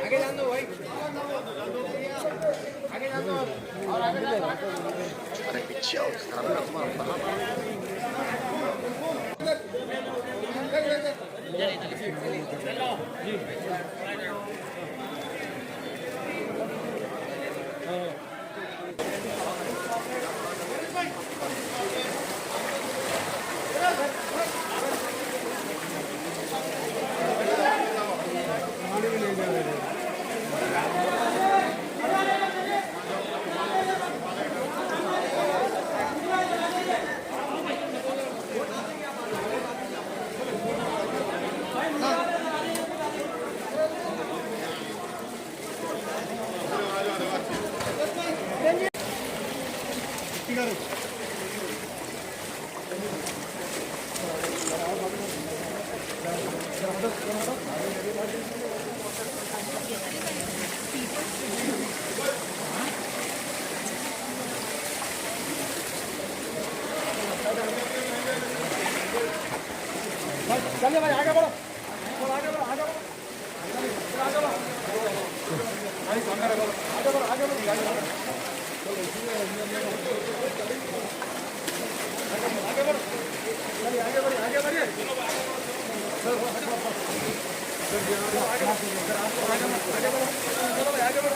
आगे जान दो भाई, आगे जान दो और आगे जान दो। अरे पीछे आओ, चलिए भाई आगे बढ़ो, आगे बढ़ो, आगे बढ़ो, आगे बढ़ो, भाई सामने रखो, आगे बढ़ो, आगे बढ़ो, आगे बढ़ो, आगे बढ़ो, चलिए आगे बढ़िए, आगे बढ़िए, आगे बढ़ो, चलो भाई आगे बढ़ो,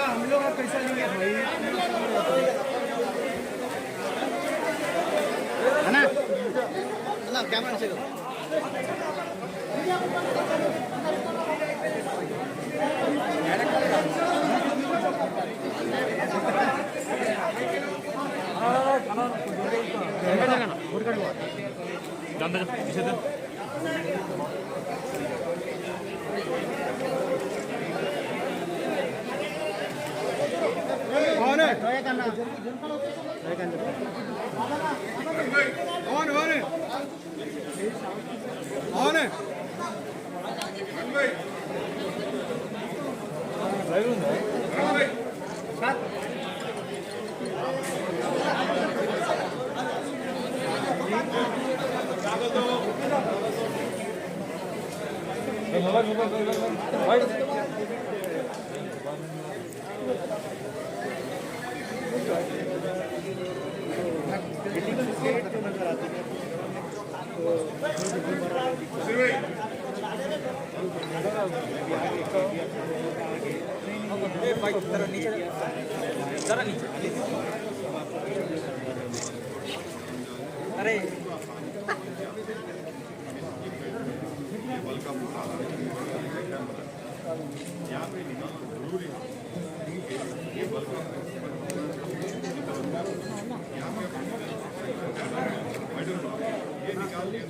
हम लोग आप कैसा लेंगे भाई, है ना? ना कैमरा से करो। जरा नीचे, अरे यहाँ पे जरूरी ये निकाल दिया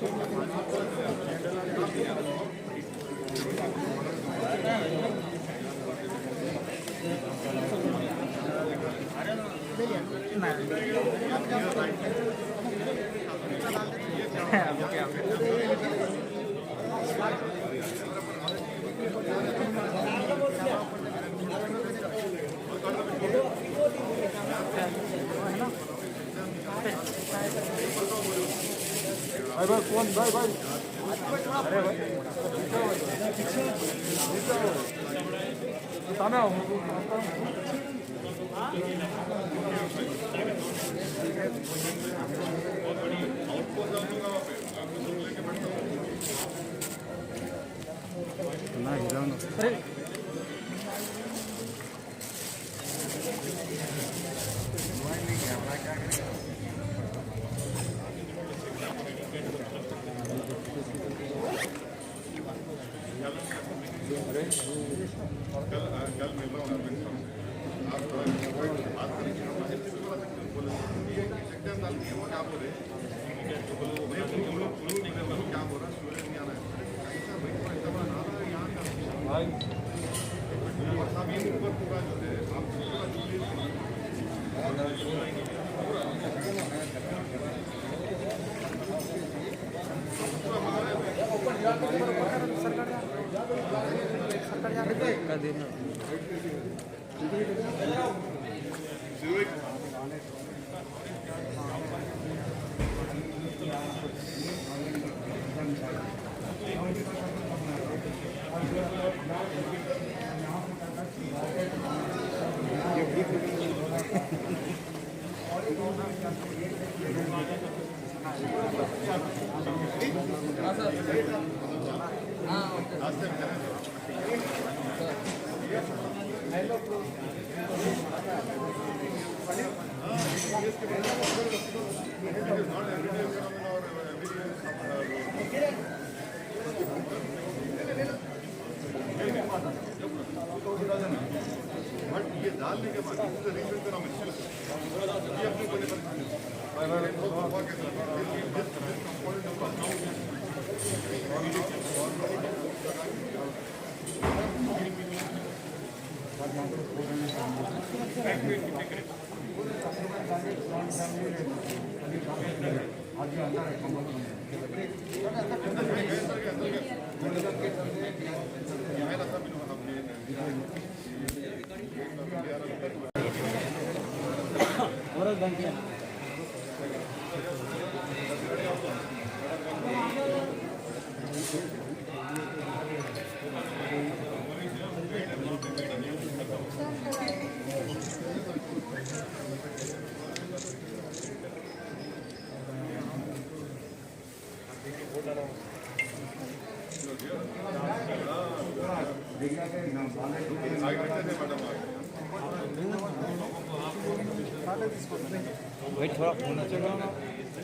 भाई कौन भाई भाई अरे भाई सामने आओ ना हिलाओ ना अरे कल मिल रहा हूँ आप बात करेंगे क्या बोल रहे क्या बोल रहा है यहाँ ये डालने के बाद रीफिल करना मुश्किल है। ये अपनी बड़ी वेट थोड़ा होना चाहिए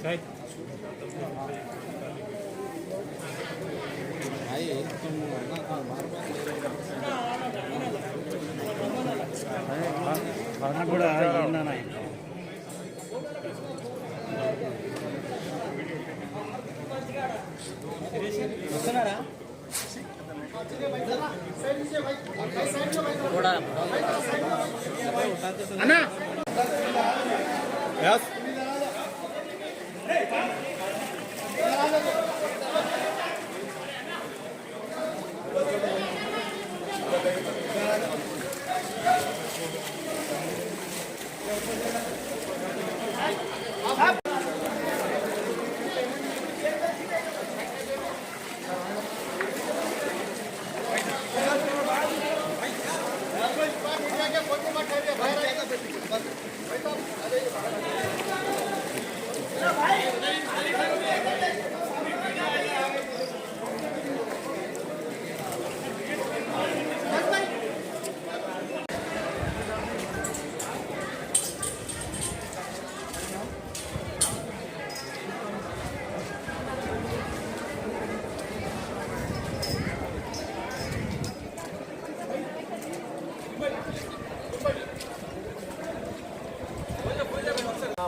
शायद खाना కూడా ఏందన్నా వస్తున్నారా అన్నా Yes.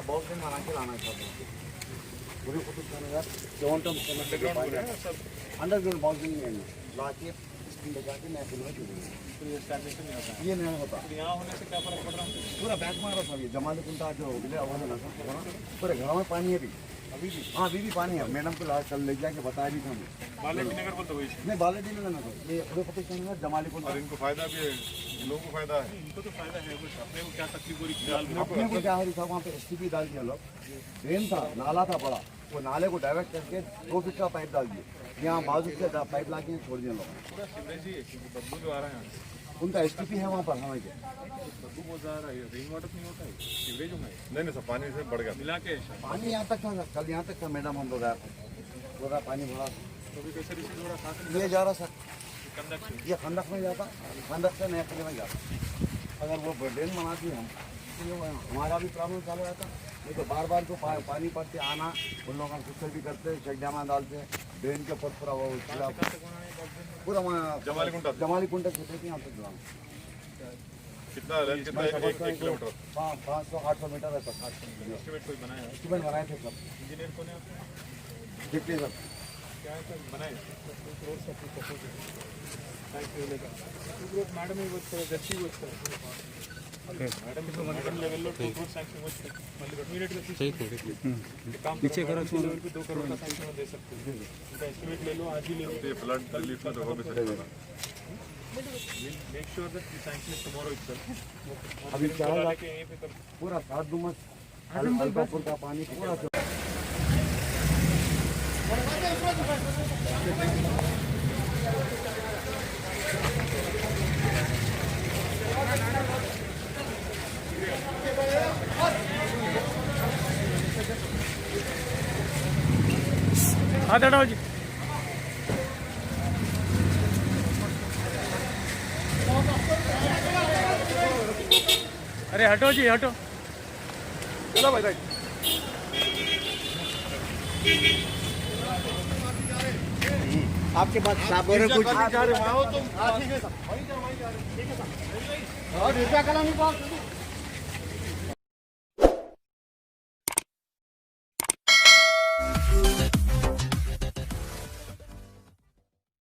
बहुत दिन बना के लाना चाहता हूँ पूरे अंडरग्राउंड बाउंसिंग ला के स्क्रीन लगा के मैं फिल्म ये नहीं होता यहाँ होने से क्या फर्क पड़ रहा है? पूरा बैक मारा था ये जमाल कुंटा जो विले आवाज ना था पूरे घर में पानी है अभी भी हाँ अभी भी पानी है मैडम को कल ले जाके बताया भी था बालेटी नगर बोलते वही नहीं बालेटी नगर ना ये पूरे प्रतिष्ठान में जमाली कुंटा और इनको फायदा भी है, लोगों को फायदा है। इनको तो फायदा है कुछ, अपने को क्या तकलीफ हो रही है? अपने को क्या हो रही था वहाँ पे एसटीपी डाल दिया लोग ड्रेन था नाला था बड़ा वो नाले को डाइवर्ट करके 2 फीट का पाइप डाल दिए यहाँ बाजू से पाइप ला के छोड़ दिए लोग पूरा सीवरेज ही है, क्योंकि बदबू जो आ रहा है यहाँ से। उनका एसटीपी है वहाँ पर हमें के बदबू बहुत ज़्यादा है, रेन वाटर नहीं होता है, सीवरेज होगा नहीं सर, पानी से बढ़ गया मिला के पानी यहाँ तक था कल यहाँ तक था मैडम हम लोग आया था पूरा पानी भरा तो भी कैसे रिसीव हो रहा था? ये जा रहा सर कंडक्ट ये खंडक में जाता खंडक से नया किले में जाता अगर वो ड्रेन बनाती हम तो हमारा भी प्रॉब्लम चालू रहता नहीं तो बार बार को पानी पड़ते आना उन लोगों का फिक्सर भी करते चेकडामा डालते ड्रेन के ऊपर पूरा वो पूरा जमाली कुंटा खेते थे यहाँ तक जाना कितना रेंज कितना है? 1 किलोमीटर 500-800 मीटर है सर एस्टिमेट कोई बनाया है? एस्टिमेट बनाए थे सर इंजीनियर कौन है आपका? कितने सर क्या है सर बनाए रोड सब మేడం ఇవ్వచ్చు గచ్చి ఇవ్వచ్చు మేడం లెవెల్లో 2 crore శాంక్షన్ వచ్చు మళ్ళీ ఇమీడిएटली काम पीछे करो 2 करोड़ का सैंक्शन दे सकते हैं उनका एस्टिमेट ले लो आज ही ले लो फ्लड रिलीफ में हो भी सकता है make sure that the sanction is tomorrow itself अभी क्या होगा पूरा सात दुमस अलकापुर का पानी पूरा हाथ हटाओ जी अरे हटो जी हटो चलो भाई साहब आपके पास साबुन कुछ जा रहे हो तुम ठीक है सर वहीं जा रहे ठीक है सर और रुपया कला नहीं पास